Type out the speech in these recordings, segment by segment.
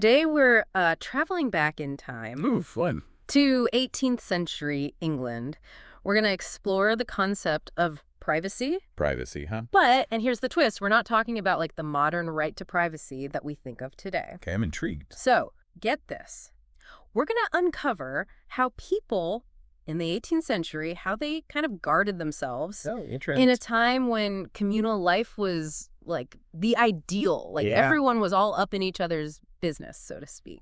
Today we're traveling back in time Ooh, fun. to 18th century England. We're going to explore the concept of privacy. Privacy, huh? But, and here's the twist, we're not talking about like the modern right to privacy that we think of today. Okay, I'm intrigued. So, get this. We're going to uncover how people in the 18th century, how they kind of guarded themselves Oh, interesting. in a time when communal life was like the ideal. Like Yeah. everyone was all up in each other's business, so to speak.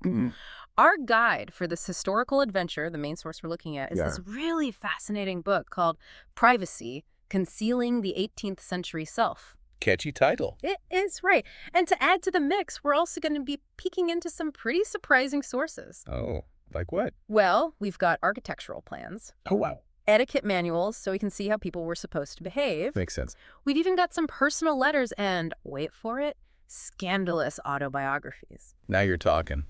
Our guide for this historical adventure, the main source we're looking at, is this really fascinating book called Privacy, Concealing the 18th Century Self. Catchy title. It is, right. And to add to the mix, we're also going to be peeking into some pretty surprising sources. Oh, like what? Well, we've got architectural plans, Oh, wow. etiquette manuals so we can see how people were supposed to behave. Makes sense. We've even got some personal letters and, wait for it, scandalous autobiographies. Now you're talking.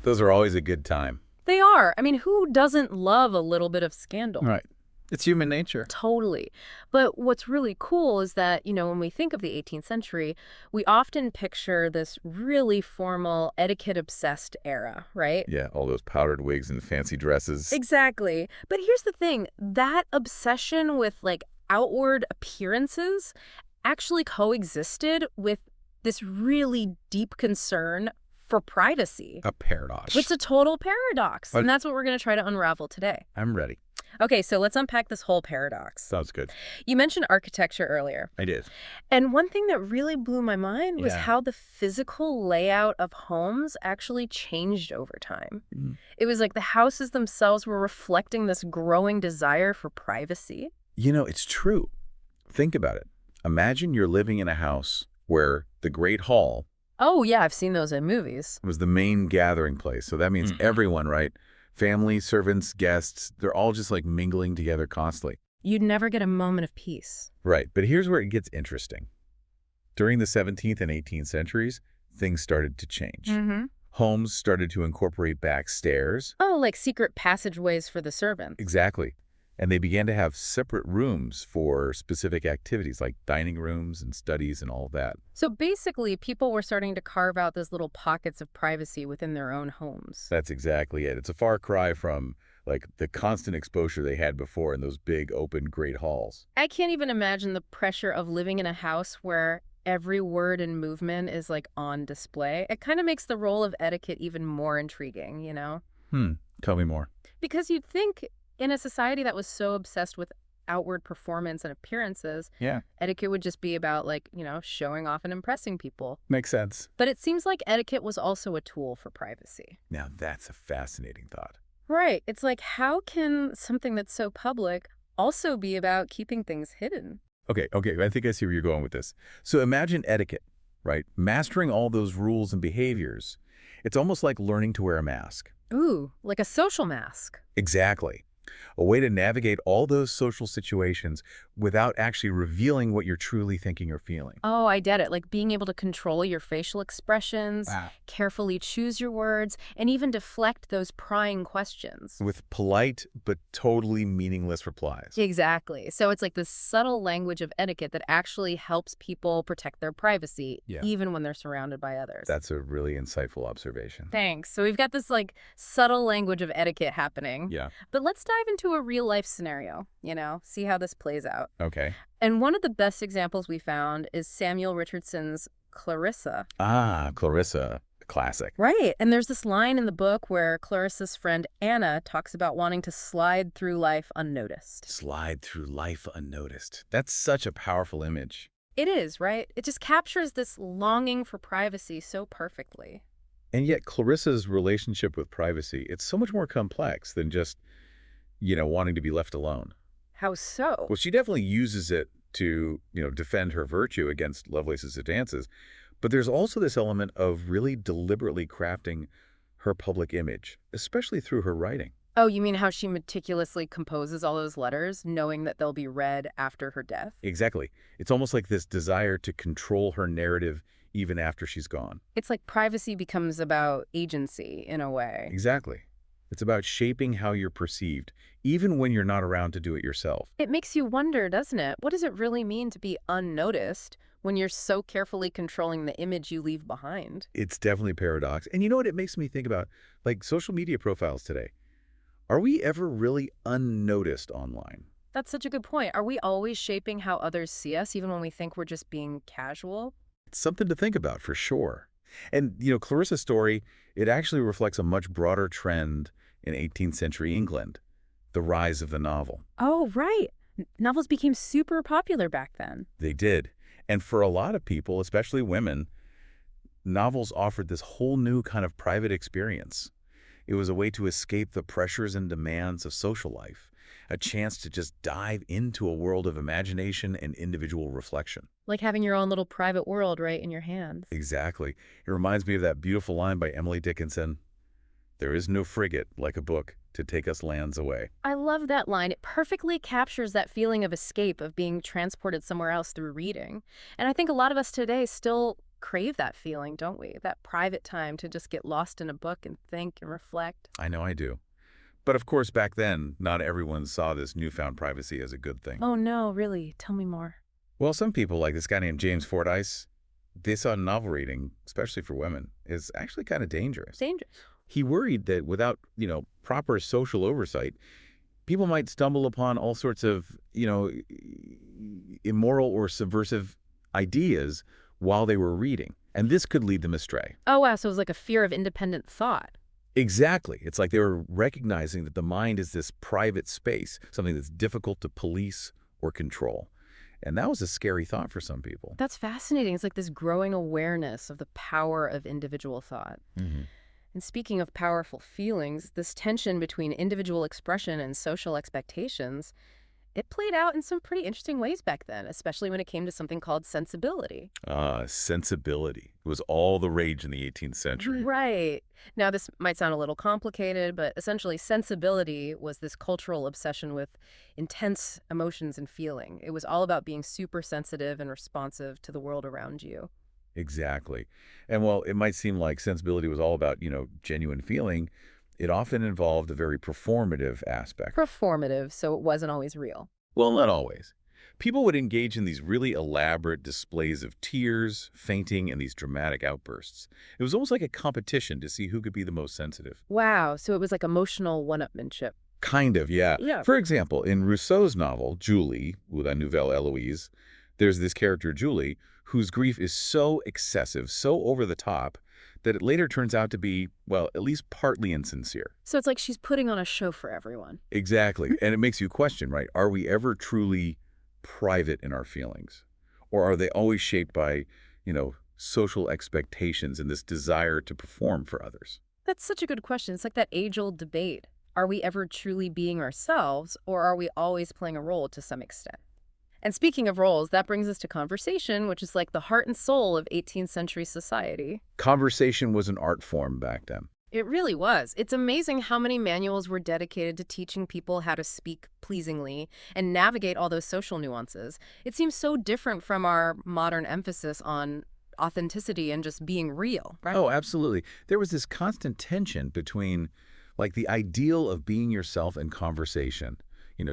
Those are always a good time. They are. I mean, who doesn't love a little bit of scandal? Right. It's human nature. Totally. But what's really cool is that, when we think of the 18th century, we often picture this really formal, etiquette-obsessed era, right? Yeah, all those powdered wigs and fancy dresses. Exactly. But here's the thing. That obsession with, outward appearances actually coexisted with this really deep concern for privacy. A paradox. It's a total paradox. But And that's what we're going to try to unravel today. I'm ready. Okay, so let's unpack this whole paradox. Sounds good. You mentioned architecture earlier. I did. And one thing that really blew my mind was Yeah. how the physical layout of homes actually changed over time. It was like the houses themselves were reflecting this growing desire for privacy. It's true. Think about it. Imagine you're living in a house where the Great Hall Oh, yeah, I've seen those in movies. was the main gathering place. So that means everyone, right? Family, servants, guests, they're all just mingling together constantly. You'd never get a moment of peace. Right, but here's where it gets interesting. During the 17th and 18th centuries, things started to change. Homes started to incorporate back stairs. Oh, like secret passageways for the servants. Exactly. And they began to have separate rooms for specific activities like dining rooms and studies and all of that. So basically, people were starting to carve out those little pockets of privacy within their own homes. That's exactly it. It's a far cry from the constant exposure they had before in those big open great halls. I can't even imagine the pressure of living in a house where every word and movement is on display. It kind of makes the role of etiquette even more intriguing, Tell me more. Because you'd think in a society that was so obsessed with outward performance and appearances, Yeah. etiquette would just be about showing off and impressing people. Makes sense. But it seems like etiquette was also a tool for privacy. Now that's a fascinating thought. Right. It's like, how can something that's so public also be about keeping things hidden? Okay, I think I see where you're going with this. So imagine etiquette, right? Mastering all those rules and behaviors. It's almost like learning to wear a mask. Ooh, like a social mask. Exactly. A way to navigate all those social situations without actually revealing what you're truly thinking or feeling. Oh, I get it. Like being able to control your facial expressions, Wow. carefully choose your words, and even deflect those prying questions. With polite but totally meaningless replies. Exactly. So it's like this subtle language of etiquette that actually helps people protect their privacy, Yeah. even when they're surrounded by others. That's a really insightful observation. Thanks. So we've got this subtle language of etiquette happening. Yeah. But let's dive into a real life scenario, see how this plays out. Okay. And one of the best examples we found is Samuel Richardson's Clarissa. Ah, Clarissa. Classic. Right. And there's this line in the book where Clarissa's friend Anna talks about wanting to slide through life unnoticed. Slide through life unnoticed. That's such a powerful image. It is, right? It just captures this longing for privacy so perfectly. And yet Clarissa's relationship with privacy, it's so much more complex than just, wanting to be left alone. How so? Well, she definitely uses it to, defend her virtue against Lovelace's advances. But there's also this element of really deliberately crafting her public image, especially through her writing. Oh, you mean how she meticulously composes all those letters, knowing that they'll be read after her death? Exactly. It's almost like this desire to control her narrative even after she's gone. It's like privacy becomes about agency in a way. Exactly. It's about shaping how you're perceived, even when you're not around to do it yourself. It makes you wonder, doesn't it? What does it really mean to be unnoticed when you're so carefully controlling the image you leave behind. It's definitely a paradox. And you know what it makes me think about? Like social media profiles today. Are we ever really unnoticed online? That's such a good point. Are we always shaping how others see us, even when we think we're just being casual? It's something to think about for sure. And, Clarissa's story, it actually reflects a much broader trend in 18th century England, the rise of the novel. Oh, right. Novels became super popular back then. They did. And for a lot of people, especially women, novels offered this whole new kind of private experience. It was a way to escape the pressures and demands of social life, a chance to just dive into a world of imagination and individual reflection. Like having your own little private world right in your hands. Exactly. It reminds me of that beautiful line by Emily Dickinson, "There is no frigate like a book to take us lands away." I love that line. It perfectly captures that feeling of escape, of being transported somewhere else through reading. And I think a lot of us today still crave that feeling, don't we? That private time to just get lost in a book and think and reflect. I know I do. But of course, back then, not everyone saw this newfound privacy as a good thing. Oh no, really? Tell me more. Well, some people, like this guy named James Fordyce, they saw novel reading, especially for women, is actually kind of dangerous. Dangerous. He worried that without, proper social oversight, people might stumble upon all sorts of, immoral or subversive ideas while they were reading. And this could lead them astray. Oh wow, so it was like a fear of independent thought. Exactly. It's like they were recognizing that the mind is this private space, something that's difficult to police or control. And that was a scary thought for some people. That's fascinating. It's like this growing awareness of the power of individual thought. Hmm. And speaking of powerful feelings, this tension between individual expression and social expectations, it played out in some pretty interesting ways back then, especially when it came to something called sensibility. Sensibility. It was all the rage in the 18th century. Right. Now, this might sound a little complicated, but essentially sensibility was this cultural obsession with intense emotions and feeling. It was all about being super sensitive and responsive to the world around you. Exactly. And while it might seem like sensibility was all about, genuine feeling, it often involved a very performative aspect. Performative, so it wasn't always real. Well, not always. People would engage in these really elaborate displays of tears, fainting, and these dramatic outbursts. It was almost like a competition to see who could be the most sensitive. Wow, so it was like emotional one-upmanship. Kind of, yeah. Yeah. For example, in Rousseau's novel, Julie, ou La Nouvelle Eloise, there's this character, Julie, whose grief is so excessive, so over the top, that it later turns out to be, well, at least partly insincere. So it's like she's putting on a show for everyone. Exactly. And it makes you question, right? Are we ever truly private in our feelings? Or are they always shaped by, social expectations and this desire to perform for others? That's such a good question. It's like that age-old debate. Are we ever truly being ourselves, or are we always playing a role to some extent? And speaking of roles, that brings us to conversation, which is like the heart and soul of 18th century society. Conversation was an art form back then. It really was. It's amazing how many manuals were dedicated to teaching people how to speak pleasingly and navigate all those social nuances. It seems so different from our modern emphasis on authenticity and just being real, right? Oh, absolutely. There was this constant tension between, like, the ideal of being yourself in conversation,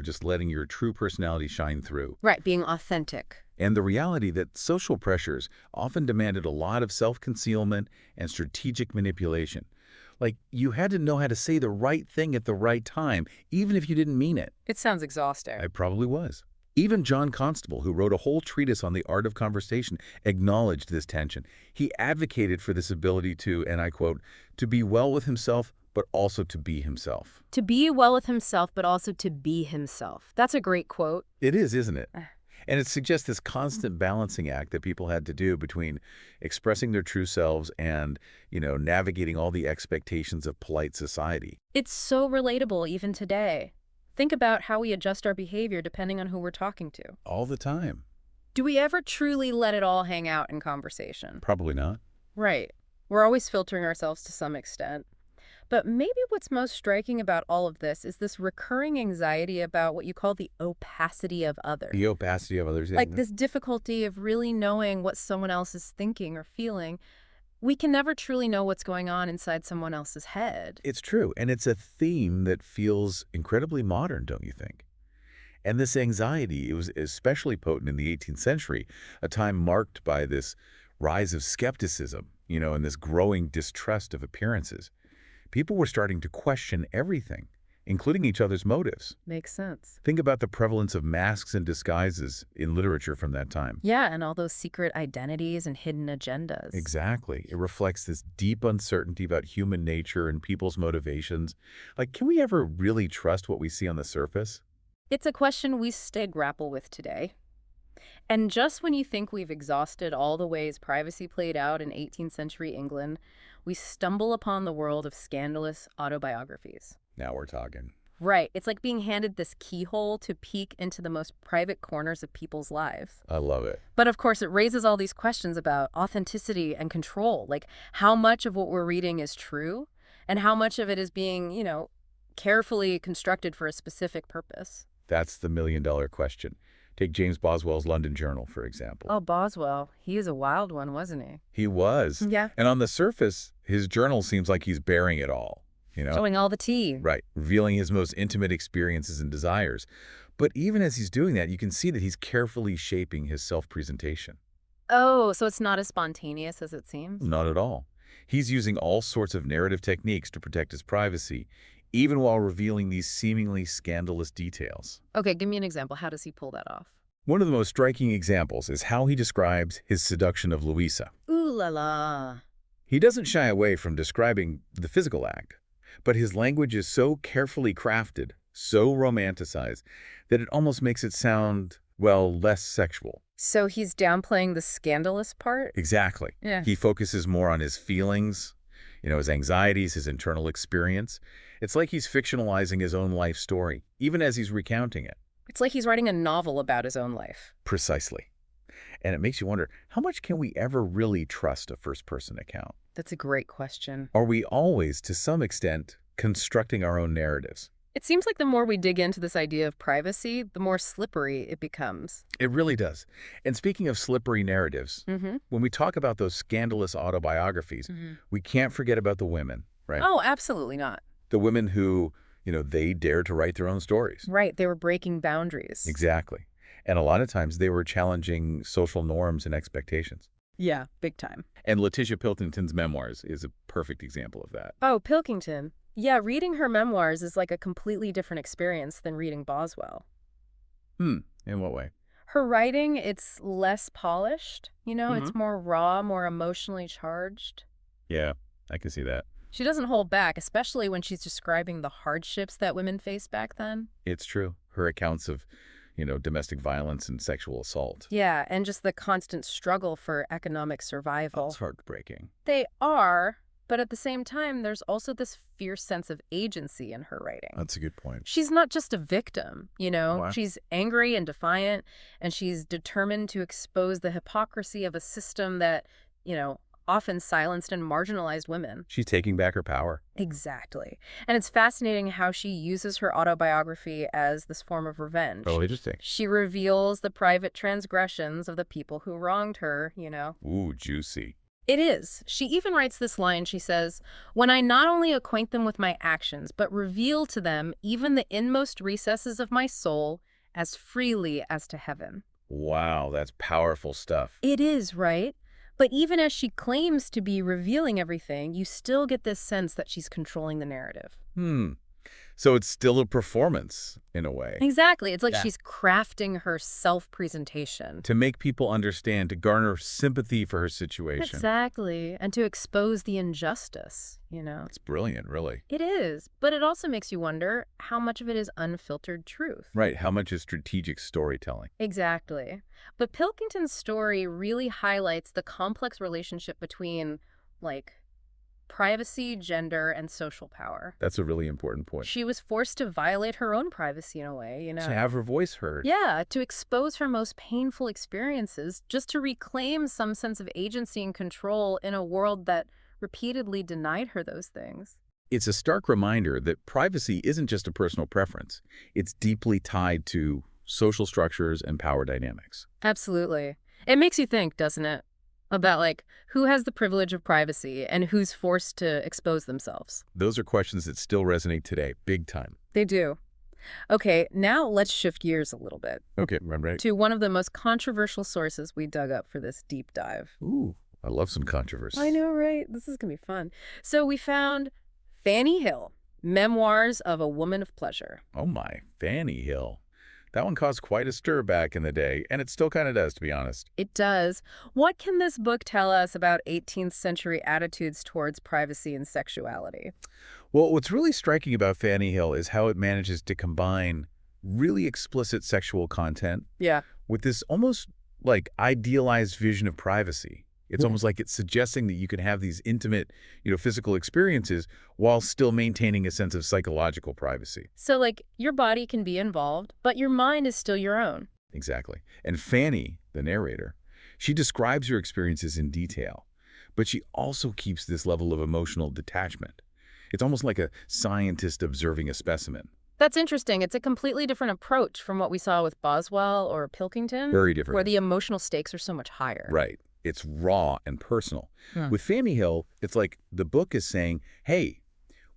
just letting your true personality shine through, Right, being authentic. and the reality that social pressures often demanded a lot of self-concealment and strategic manipulation. Like, you had to know how to say the right thing at the right time, even if you didn't mean it. It sounds exhausting. I probably was. Even John Constable, who wrote a whole treatise on the art of conversation, acknowledged this tension. He advocated for this ability to, and I quote, to be well with himself, but also to be himself. To be well with himself, but also to be himself. That's a great quote. It is, isn't it? And it suggests this constant balancing act that people had to do between expressing their true selves and, navigating all the expectations of polite society. It's so relatable even today. Think about how we adjust our behavior depending on who we're talking to. All the time. Do we ever truly let it all hang out in conversation? Probably not. Right. We're always filtering ourselves to some extent. But maybe what's most striking about all of this is this recurring anxiety about what you call the opacity of others. The opacity of others. Like this difficulty of really knowing what someone else is thinking or feeling. We can never truly know what's going on inside someone else's head. It's true. And it's a theme that feels incredibly modern, don't you think? And this anxiety, it was especially potent in the 18th century, a time marked by this rise of skepticism, and this growing distrust of appearances. People were starting to question everything, including each other's motives. Makes sense. Think about the prevalence of masks and disguises in literature from that time. Yeah, and all those secret identities and hidden agendas. Exactly. It reflects this deep uncertainty about human nature and people's motivations. Like, can we ever really trust what we see on the surface? It's a question we still grapple with today. And just when you think we've exhausted all the ways privacy played out in 18th century England, we stumble upon the world of scandalous autobiographies. Now we're talking. Right. It's like being handed this keyhole to peek into the most private corners of people's lives. I love it. But of course, it raises all these questions about authenticity and control. Like how much of what we're reading is true and how much of it is being, carefully constructed for a specific purpose. That's the million-dollar question. Take James Boswell's London Journal, for example. Oh, Boswell. He is a wild one, wasn't he? He was. Yeah. And on the surface, his journal seems like he's bearing it all. Showing all the tea. Right, revealing his most intimate experiences and desires. But even as he's doing that, you can see that he's carefully shaping his self-presentation. Oh, so it's not as spontaneous as it seems? Not at all. He's using all sorts of narrative techniques to protect his privacy, even while revealing these seemingly scandalous details. Okay, give me an example. How does he pull that off? One of the most striking examples is how he describes his seduction of Louisa. Ooh la la. He doesn't shy away from describing the physical act, but his language is so carefully crafted, so romanticized, that it almost makes it sound, well, less sexual. So he's downplaying the scandalous part? Exactly. Yeah. He focuses more on his feelings, his anxieties, his internal experience. It's like he's fictionalizing his own life story, even as he's recounting it. It's like he's writing a novel about his own life. Precisely. And it makes you wonder, how much can we ever really trust a first-person account? That's a great question. Are we always, to some extent, constructing our own narratives? It seems like the more we dig into this idea of privacy, the more slippery it becomes. It really does. And speaking of slippery narratives, when we talk about those scandalous autobiographies, we can't forget about the women, right? Oh, absolutely not. The women who, they dared to write their own stories. Right. They were breaking boundaries. Exactly. And a lot of times they were challenging social norms and expectations. Yeah, big time. And Letitia Pilkington's memoirs is a perfect example of that. Oh, Pilkington. Yeah, reading her memoirs is like a completely different experience than reading Boswell. In what way? Her writing, it's less polished. It's more raw, more emotionally charged. Yeah, I can see that. She doesn't hold back, especially when she's describing the hardships that women faced back then. It's true. Her accounts of, domestic violence and sexual assault. Yeah, and just the constant struggle for economic survival. That's heartbreaking. They are, but at the same time, there's also this fierce sense of agency in her writing. That's a good point. She's not just a victim, Wow. She's angry and defiant, and she's determined to expose the hypocrisy of a system that, often silenced and marginalized women. She's taking back her power. Exactly. And it's fascinating how she uses her autobiography as this form of revenge. Oh, interesting. She reveals the private transgressions of the people who wronged her, Ooh, juicy. It is. She even writes this line. She says, "When I not only acquaint them with my actions, but reveal to them even the inmost recesses of my soul as freely as to heaven." Wow, that's powerful stuff. It is, right? But even as she claims to be revealing everything, you still get this sense that she's controlling the narrative. So it's still a performance, in a way. Exactly. It's like Yeah. she's crafting her self-presentation. To make people understand, to garner sympathy for her situation. Exactly. And to expose the injustice, It's brilliant, really. It is. But it also makes you wonder how much of it is unfiltered truth. Right, how much is strategic storytelling? Exactly. But Pilkington's story really highlights the complex relationship between, privacy, gender, and social power. That's a really important point. She was forced to violate her own privacy in a way, To have her voice heard. Yeah, to expose her most painful experiences, just to reclaim some sense of agency and control in a world that repeatedly denied her those things. It's a stark reminder that privacy isn't just a personal preference. It's deeply tied to social structures and power dynamics. Absolutely. It makes you think, doesn't it? About, who has the privilege of privacy and who's forced to expose themselves. Those are questions that still resonate today, big time. They do. Okay, now let's shift gears a little bit Okay, right. to one of the most controversial sources we dug up for this deep dive. Ooh, I love some I controversy. know, right? This is going to be fun. So we found Fanny Hill, Memoirs of a Woman of Pleasure. Oh my, Fanny Hill. That one caused quite a stir back in the day, and it still kind of does, to be honest. It does. What can this book tell us about 18th century attitudes towards privacy and sexuality? Well, what's really striking about Fanny Hill is how it manages to combine really explicit sexual content Yeah. with this almost like idealized vision of privacy. It's Yeah. almost like it's suggesting that you can have these intimate, physical experiences while still maintaining a sense of psychological privacy. So, like, your body can be involved, but your mind is still your own. Exactly. And Fanny, the narrator, she describes her experiences in detail, but she also keeps this level of emotional detachment. It's almost like a scientist observing a specimen. That's interesting. It's a completely different approach from what we saw with Boswell or Pilkington, Very where different. the emotional stakes are so much higher. Right. It's raw and personal. Hmm. With Fanny Hill, it's like the book is saying, hey,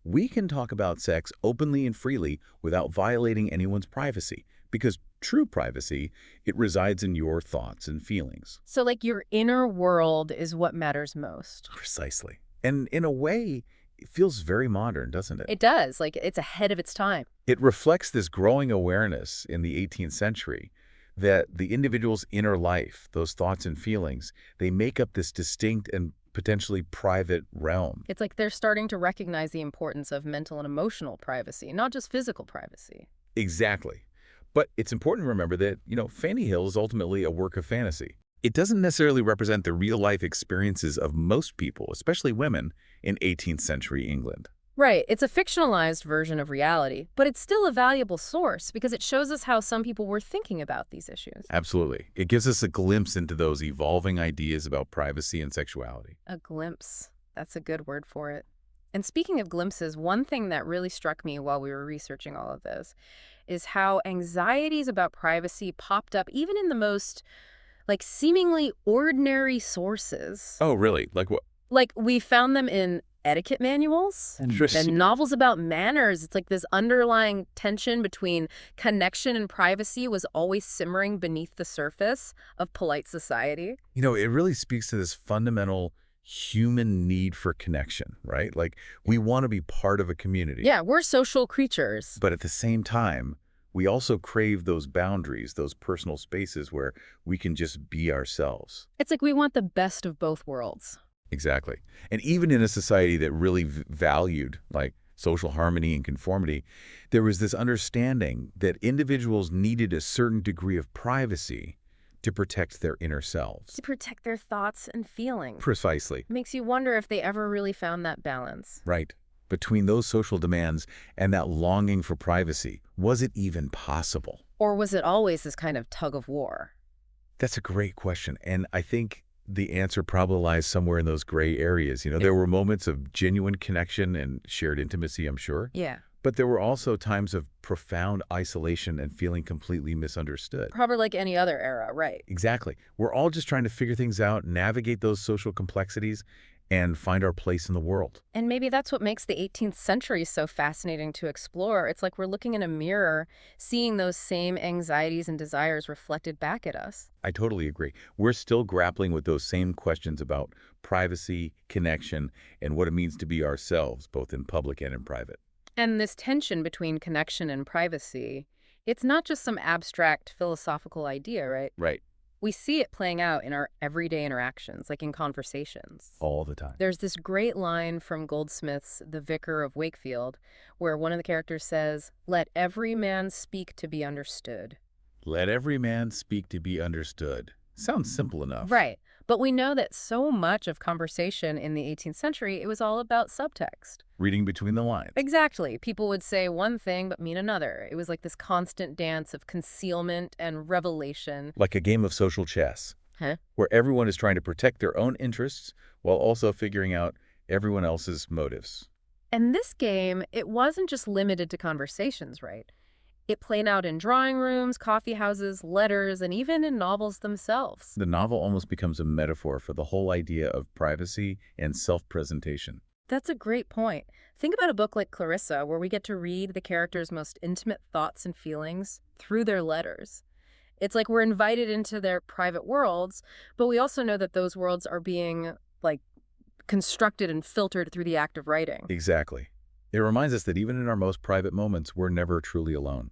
we can talk about sex openly and freely without violating anyone's privacy, because true privacy, it resides in your thoughts and feelings. So, like, your inner world is what matters most. Precisely. And in a way, it feels very modern, doesn't it? It does. Like, it's ahead of its time. It reflects this growing awareness in the 18th century that the individual's inner life, those thoughts and feelings, they make up this distinct and potentially private realm. It's like they're starting to recognize the importance of mental and emotional privacy, not just physical privacy. Exactly. But it's important to remember that, Fanny Hill is ultimately a work of fantasy. It doesn't necessarily represent the real-life experiences of most people, especially women, in 18th century England. Right. It's a fictionalized version of reality, but it's still a valuable source because it shows us how some people were thinking about these issues. Absolutely. It gives us a glimpse into those evolving ideas about privacy and sexuality. A glimpse. That's a good word for it. And speaking of glimpses, one thing that really struck me while we were researching all of this is how anxieties about privacy popped up even in the most, like, seemingly ordinary sources. Oh, really? Like what? Like, we found them in etiquette manuals and Interesting. novels about manners. It's like this underlying tension between connection and privacy was always simmering beneath the surface of polite society. It really speaks to this fundamental human need for connection, right? Like, we want to be part of a community. Yeah, we're social creatures. But at the same time, we also crave those boundaries, those personal spaces where we can just be ourselves. It's like we want the best of both worlds. Exactly. And even in a society that really valued, like, social harmony and conformity, there was this understanding that individuals needed a certain degree of privacy to protect their inner selves. To protect their thoughts and feelings. Precisely. Makes you wonder if they ever really found that balance. Right. Between those social demands and that longing for privacy, was it even possible? Or was it always this kind of tug of war? That's a great question. And I think the answer probably lies somewhere in those gray areas. There were moments of genuine connection and shared intimacy, I'm sure. Yeah. But there were also times of profound isolation and feeling completely misunderstood. Probably like any other era, right? Exactly. We're all just trying to figure things out, navigate those social complexities, and find our place in the world. And maybe that's what makes the 18th century so fascinating to explore. It's like we're looking in a mirror, seeing those same anxieties and desires reflected back at us. I totally agree. We're still grappling with those same questions about privacy, connection, and what it means to be ourselves, both in public and in private. And this tension between connection and privacy, it's not just some abstract philosophical idea, right? Right. We see it playing out in our everyday interactions, like in conversations. All the time. There's this great line from Goldsmith's The Vicar of Wakefield, where one of the characters says, "Let every man speak to be understood." Let every man speak to be understood. Sounds simple enough. Right. But we know that so much of conversation in the 18th century, it was all about subtext. Reading between the lines. Exactly. People would say one thing but mean another. It was like this constant dance of concealment and revelation. Like a game of social chess. Huh? Where everyone is trying to protect their own interests while also figuring out everyone else's motives. And this game, it wasn't just limited to conversations, right? It played out in drawing rooms, coffee houses, letters, and even in novels themselves. The novel almost becomes a metaphor for the whole idea of privacy and self-presentation. That's a great point. Think about a book like Clarissa, where we get to read the characters' most intimate thoughts and feelings through their letters. It's like we're invited into their private worlds, but we also know that those worlds are being, like, constructed and filtered through the act of writing. Exactly. It reminds us that even in our most private moments, we're never truly alone.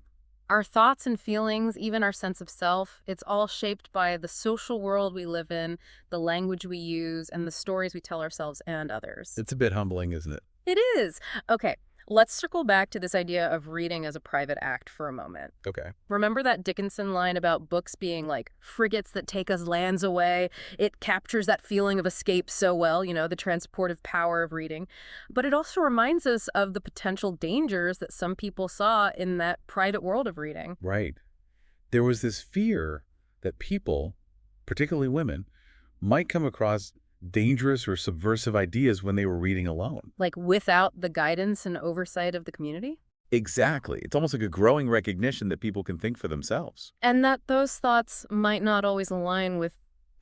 Our thoughts and feelings, even our sense of self, it's all shaped by the social world we live in, the language we use, and the stories we tell ourselves and others. It's a bit humbling, isn't it? It is. Okay, let's circle back to this idea of reading as a private act for a moment. Okay. Remember that Dickinson line about books being like frigates that take us lands away? It captures that feeling of escape so well, the transportive power of reading. But it also reminds us of the potential dangers that some people saw in that private world of reading. Right. There was this fear that people, particularly women, might come across dangerous or subversive ideas when they were reading alone. Like without the guidance and oversight of the community? Exactly. It's almost like a growing recognition that people can think for themselves. And that those thoughts might not always align with,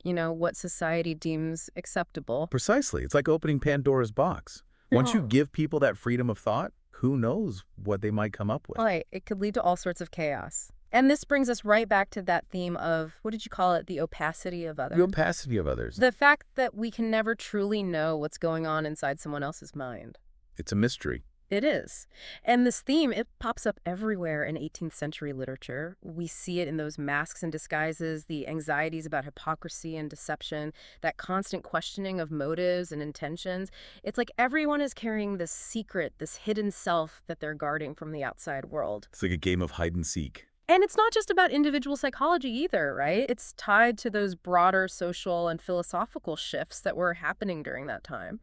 what society deems acceptable. Precisely. It's like opening Pandora's box. Once you Oh. give people that freedom of thought, who knows what they might come up with. Right, it could lead to all sorts of chaos. And this brings us right back to that theme of, what did you call it, the opacity of others? The opacity of others. The fact that we can never truly know what's going on inside someone else's mind. It's a mystery. It is. And this theme, it pops up everywhere in 18th century literature. We see it in those masks and disguises, the anxieties about hypocrisy and deception, that constant questioning of motives and intentions. It's like everyone is carrying this secret, this hidden self that they're guarding from the outside world. It's like a game of hide and seek. And it's not just about individual psychology either, right? It's tied to those broader social and philosophical shifts that were happening during that time.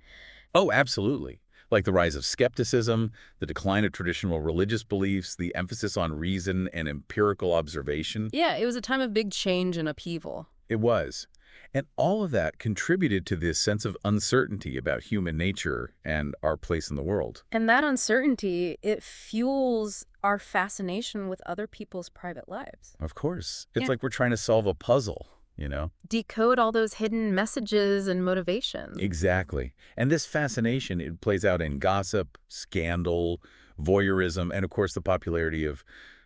Oh, absolutely. Like the rise of skepticism, the decline of traditional religious beliefs, the emphasis on reason and empirical observation. Yeah, it was a time of big change and upheaval. It was. And all of that contributed to this sense of uncertainty about human nature and our place in the world. And that uncertainty, it fuels our fascination with other people's private lives. Of course. It's Yeah. like we're trying to solve a puzzle, you know? Decode all those hidden messages and motivations. Exactly. And this fascination, it plays out in gossip, scandal, voyeurism, and of course the popularity of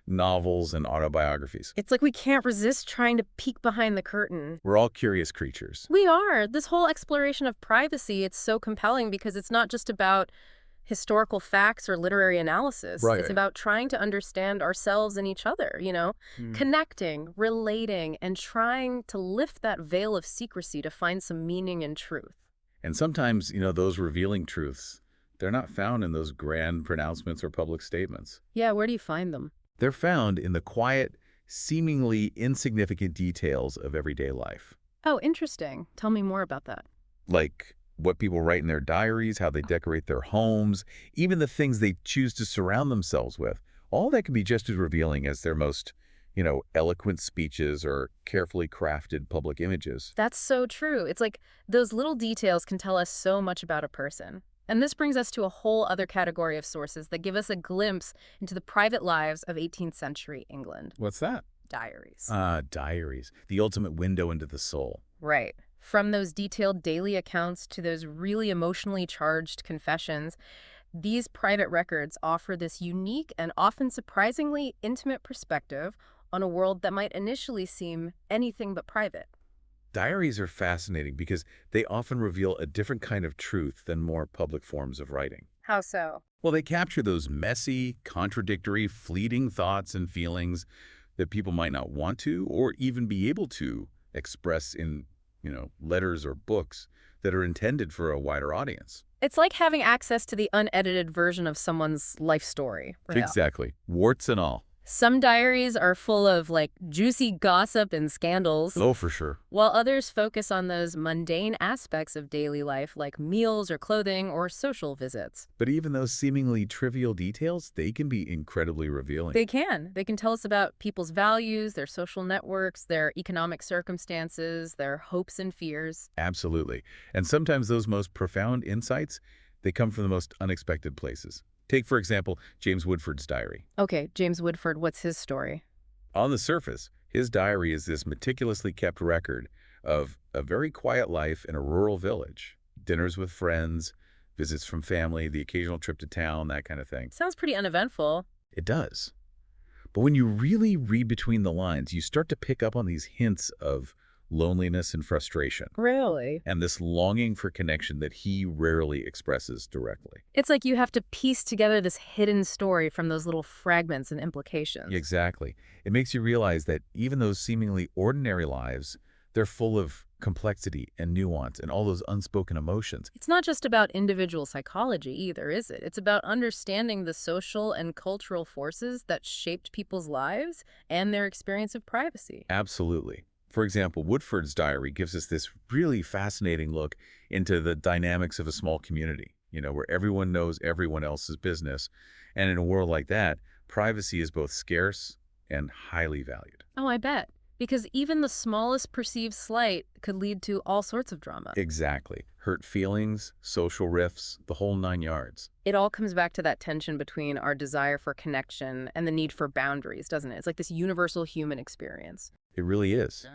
novels and autobiographies. It's like we can't resist trying to peek behind the curtain. We're all curious creatures. We are. This whole exploration of privacy, it's so compelling because it's not just about historical facts or literary analysis. Right. It's about trying to understand ourselves and each other, connecting, relating, and trying to lift that veil of secrecy to find some meaning and truth. And sometimes, those revealing truths, they're not found in those grand pronouncements or public statements. Yeah, where do you find them? They're found in the quiet, seemingly insignificant details of everyday life. Oh, interesting. Tell me more about that. Like what people write in their diaries, how they decorate their homes, even the things they choose to surround themselves with. All that can be just as revealing as their most, eloquent speeches or carefully crafted public images. That's so true. It's like those little details can tell us so much about a person. And this brings us to a whole other category of sources that give us a glimpse into the private lives of 18th century England. What's that? Diaries. Diaries. The ultimate window into the soul. Right. From those detailed daily accounts to those really emotionally charged confessions, these private records offer this unique and often surprisingly intimate perspective on a world that might initially seem anything but private. Diaries are fascinating because they often reveal a different kind of truth than more public forms of writing. How so? Well, they capture those messy, contradictory, fleeting thoughts and feelings that people might not want to or even be able to express in, letters or books that are intended for a wider audience. It's like having access to the unedited version of someone's life story. Right? Exactly. Warts and all. Some diaries are full of, juicy gossip and scandals, Oh, for sure. while others focus on those mundane aspects of daily life, like meals or clothing or social visits. But even those seemingly trivial details, they can be incredibly revealing. They can. They can tell us about people's values, their social networks, their economic circumstances, their hopes and fears. Absolutely. And sometimes those most profound insights, they come from the most unexpected places. Take, for example, James Woodford's diary. Okay, James Woodford, what's his story? On the surface, his diary is this meticulously kept record of a very quiet life in a rural village. Dinners with friends, Visits from family, the occasional trip to town, that kind of thing. Sounds pretty uneventful. It does. But when you really read between the lines, you start to pick up on these hints of loneliness and frustration, Really? and this longing for connection that he rarely expresses directly. It's like you have to piece together this hidden story from those little fragments and implications. Exactly. It makes you realize that even those seemingly ordinary lives, they're full of complexity and nuance and all those unspoken emotions. It's not just about individual psychology either, is it? It's about understanding the social and cultural forces that shaped people's lives and their experience of privacy. Absolutely. For example, Woodford's diary gives us this really fascinating look into the dynamics of a small community, where everyone knows everyone else's business. And in a world like that, privacy is both scarce and highly valued. Oh, I bet. Because even the smallest perceived slight could lead to all sorts of drama. Exactly. Hurt feelings, social rifts, the whole 9 yards. It all comes back to that tension between our desire for connection and the need for boundaries, doesn't it? It's like this universal human experience. It really is.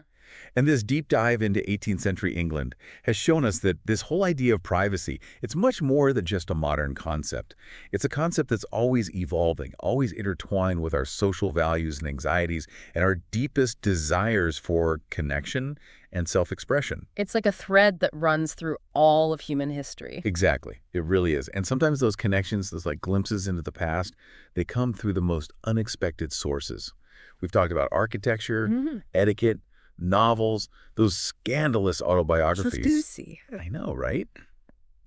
And this deep dive into 18th century England has shown us that this whole idea of privacy, it's much more than just a modern concept. It's a concept that's always evolving, always intertwined with our social values and anxieties and our deepest desires for connection and self-expression. It's like a thread that runs through all of human history. Exactly. It really is. And sometimes those connections, those like glimpses into the past, they come through the most unexpected sources. We've talked about architecture, etiquette, novels, those scandalous autobiographies. So juicy. I know, right?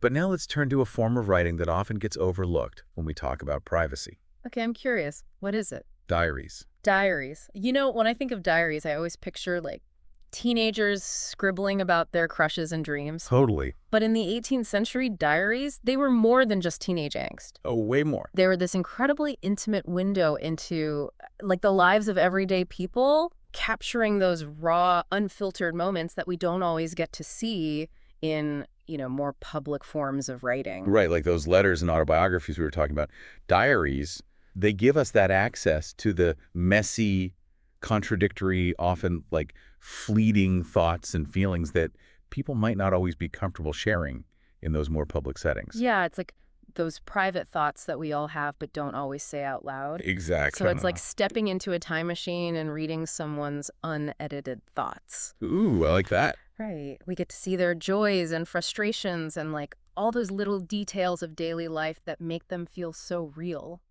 But now let's turn to a form of writing that often gets overlooked when we talk about privacy. Okay, I'm curious. What is it? Diaries. Diaries. When I think of diaries, I always picture like teenagers scribbling about their crushes and dreams. Totally. But in the 18th century, diaries, they were more than just teenage angst. Oh, way more. They were this incredibly intimate window into like the lives of everyday people, capturing those raw, unfiltered moments that we don't always get to see in, more public forms of writing. Right, like those letters and autobiographies we were talking about. Diaries, they give us that access to the messy, contradictory, often like fleeting thoughts and feelings that people might not always be comfortable sharing in those more public settings. Yeah, it's like those private thoughts that we all have but don't always say out loud. Exactly. So it's like stepping into a time machine and reading someone's unedited thoughts. Ooh, I like that. Right. We get to see their joys and frustrations and like all those little details of daily life that make them feel so real.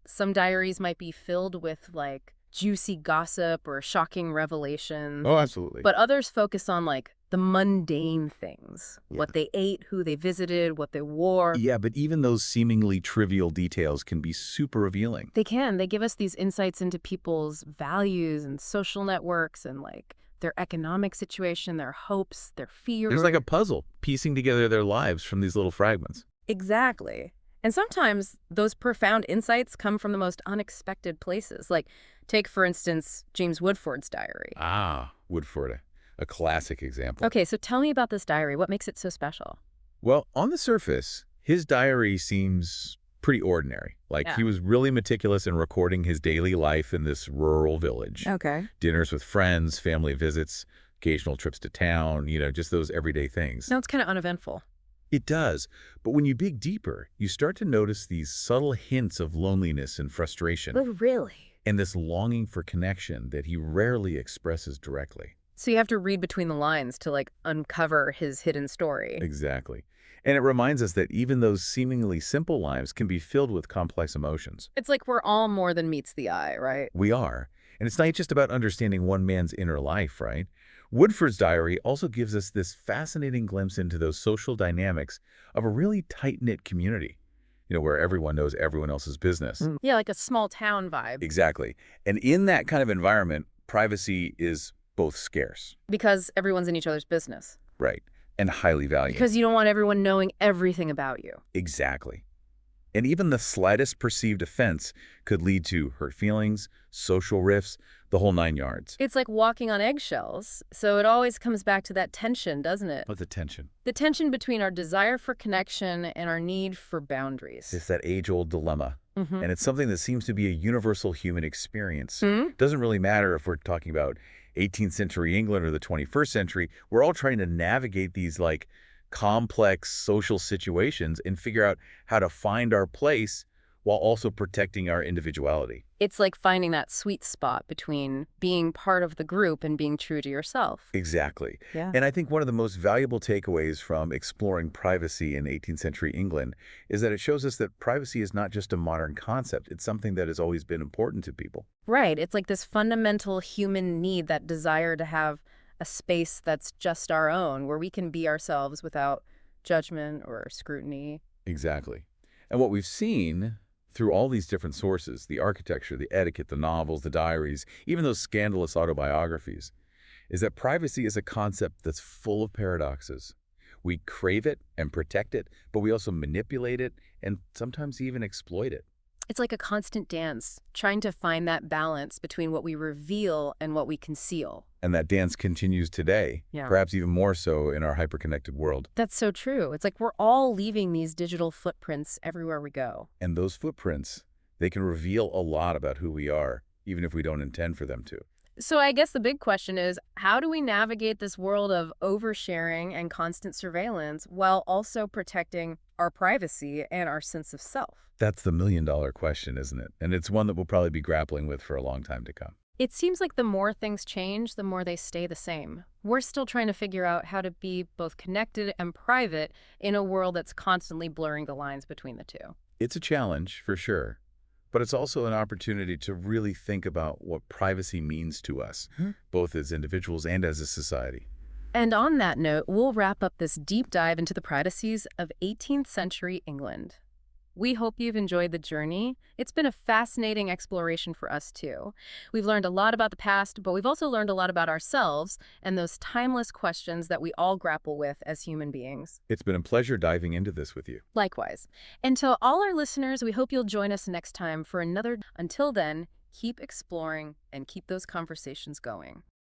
Some diaries might be filled with like juicy gossip or shocking revelations. Oh, absolutely. But others focus on like the mundane things, what they ate, who they visited, what they wore. Yeah, but even those seemingly trivial details can be super revealing. They can. They give us these insights into people's values and social networks and like their economic situation, their hopes, their fears. There's like a puzzle piecing together their lives from these little fragments. Exactly. And sometimes those profound insights come from the most unexpected places. Like, take, for instance, James Woodford's diary. Ah, Woodford, a classic example. Okay, so tell me about this diary. What makes it so special? Well, on the surface, his diary seems pretty ordinary. Like he was really meticulous in recording his daily life in this rural village. Okay. Dinners with friends, family visits, occasional trips to town, just those everyday things. No, it's kind of uneventful. It does. But when you dig deeper, you start to notice these subtle hints of loneliness and frustration. Oh, really? And this longing for connection that he rarely expresses directly. So you have to read between the lines to like uncover his hidden story. Exactly. And it reminds us that even those seemingly simple lives can be filled with complex emotions. It's like we're all more than meets the eye, right? We are. And it's not just about understanding one man's inner life, right? Woodford's diary also gives us this fascinating glimpse into those social dynamics of a really tight-knit community, where everyone knows everyone else's business. Yeah, like a small town vibe. Exactly. And in that kind of environment, privacy is both scarce. Because everyone's in each other's business. Right. And highly valued. Because you don't want everyone knowing everything about you. Exactly. And even the slightest perceived offense could lead to hurt feelings, social rifts, the whole 9 yards. It's like walking on eggshells. So it always comes back to that tension, doesn't it? What's the tension? The tension between our desire for connection and our need for boundaries. It's that age-old dilemma. And it's something that seems to be a universal human experience. It doesn't really matter if we're talking about 18th century England or the 21st century. We're all trying to navigate these like complex social situations and figure out how to find our place while also protecting our individuality. It's like finding that sweet spot between being part of the group and being true to yourself. Exactly. Yeah. And I think one of the most valuable takeaways from exploring privacy in 18th century England is that it shows us that privacy is not just a modern concept. It's something that has always been important to people. Right. It's like this fundamental human need, that desire to have a space that's just our own, where we can be ourselves without judgment or scrutiny. Exactly. And what we've seen through all these different sources, the architecture, the etiquette, the novels, the diaries, even those scandalous autobiographies, is that privacy is a concept that's full of paradoxes. We crave it and protect it, but we also manipulate it and sometimes even exploit it. It's like a constant dance, trying to find that balance between what we reveal and what we conceal. And that dance continues today, Yeah. perhaps even more so in our hyper-connected world. That's so true. It's like we're all leaving these digital footprints everywhere we go. And those footprints, they can reveal a lot about who we are, even if we don't intend for them to. So I guess the big question is, how do we navigate this world of oversharing and constant surveillance while also protecting our privacy and our sense of self? That's the million-dollar question, isn't it? And it's one that we'll probably be grappling with for a long time to come. It seems like the more things change, the more they stay the same. We're still trying to figure out how to be both connected and private in a world that's constantly blurring the lines between the two. It's a challenge, for sure, but it's also an opportunity to really think about what privacy means to us, both as individuals and as a society. And on that note, we'll wrap up this deep dive into the privacies of 18th century England. We hope you've enjoyed the journey. It's been a fascinating exploration for us, too. We've learned a lot about the past, but we've also learned a lot about ourselves and those timeless questions that we all grapple with as human beings. It's been a pleasure diving into this with you. Likewise. And to all our listeners, we hope you'll join us next time for another. Until then, keep exploring and keep those conversations going.